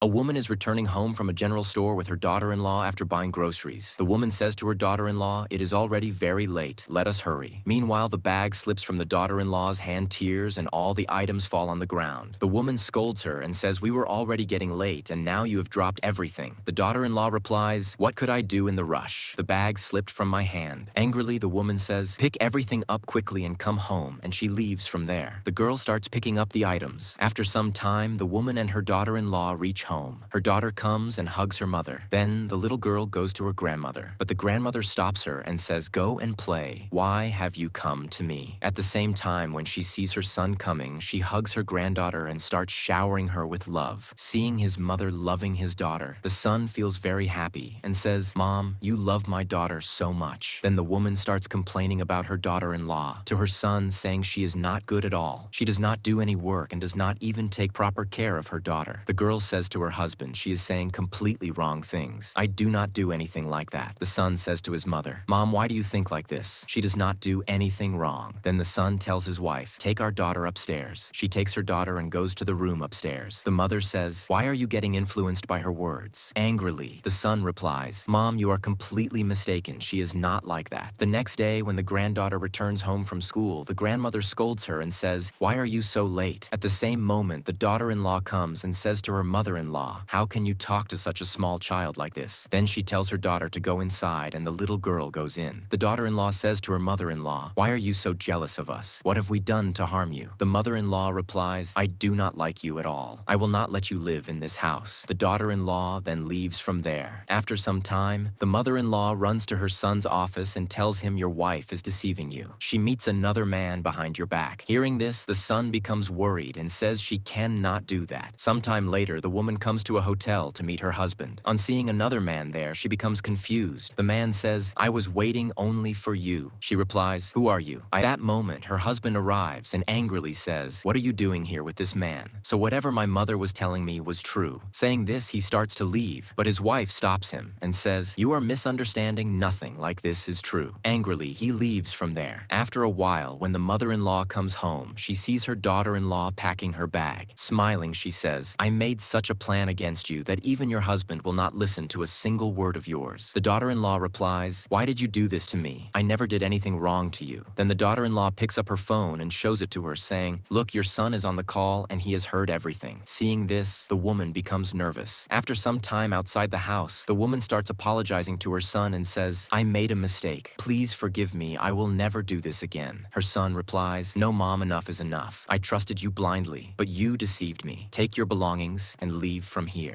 A woman is returning home from a general store with her daughter-in-law after buying groceries. The woman says to her daughter-in-law, "It is already very late. Let us hurry." Meanwhile, the bag slips from the daughter-in-law's hand, tears, and all the items fall on the ground. The woman scolds her and says, "We were already getting late, and now you have dropped everything." The daughter-in-law replies, "What could I do in the rush? The bag slipped from my hand." Angrily, the woman says, "Pick everything up quickly and come home," and she leaves from there. The girl starts picking up the items. After some time, the woman and her daughter-in-law reach home. Her daughter comes and hugs her mother. Then the little girl goes to her grandmother. But the grandmother stops her and says, "Go and play. Why have you come to me?" At the same time, when she sees her son coming, she hugs her granddaughter and starts showering her with love. Seeing his mother loving his daughter, the son feels very happy and says, "Mom, you love my daughter so much." Then the woman starts complaining about her daughter-in-law to her son, saying she is not good at all. She does not do any work and does not even take proper care of her daughter. The girl says to her husband, she is saying completely wrong things. "I do not do anything like that." The son says to his mother, "Mom, why do you think like this? She does not do anything wrong." Then the son tells his wife, "Take our daughter upstairs." She takes her daughter and goes to the room upstairs. The mother says, "Why are you getting influenced by her words?" Angrily, the son replies, "Mom, you are completely mistaken. She is not like that." The next day, when the granddaughter returns home from school, the grandmother scolds her and says, "Why are you so late?" At the same moment, the daughter-in-law comes and says to her mother-in-law, "How can you talk to such a small child like this?" Then she tells her daughter to go inside, and the little girl goes in. The daughter-in-law says to her mother-in-law, "Why are you so jealous of us? What have we done to harm you?" The mother-in-law replies, "I do not like you at all. I will not let you live in this house." The daughter-in-law then leaves from there. After some time, the mother-in-law runs to her son's office and tells him, "Your wife is deceiving you. She meets another man behind your back." Hearing this, the son becomes worried and says she cannot do that. Sometime later, the woman comes to a hotel to meet her husband. On seeing another man there, she becomes confused. The man says, "I was waiting only for you." She replies, "Who are you?" At that moment, her husband arrives and angrily says, "What are you doing here with this man?" So whatever my mother was telling me was true. Saying this, he starts to leave, but his wife stops him and says, "You are misunderstanding. Nothing like this is true." Angrily, he leaves from there. After a while, when the mother-in-law comes home, she sees her daughter-in-law packing her bag. Smiling, she says, "I made such a plan against you that even your husband will not listen to a single word of yours." The daughter-in-law replies, "Why did you do this to me? I never did anything wrong to you." Then the daughter-in-law picks up her phone and shows it to her, saying, "Look, your son is on the call and he has heard everything." Seeing this, the woman becomes nervous. After some time outside the house, the woman starts apologizing to her son and says, "I made a mistake. Please forgive me. I will never do this again." Her son replies, "No, Mom, enough is enough. I trusted you blindly, but you deceived me. Take your belongings and leave from here."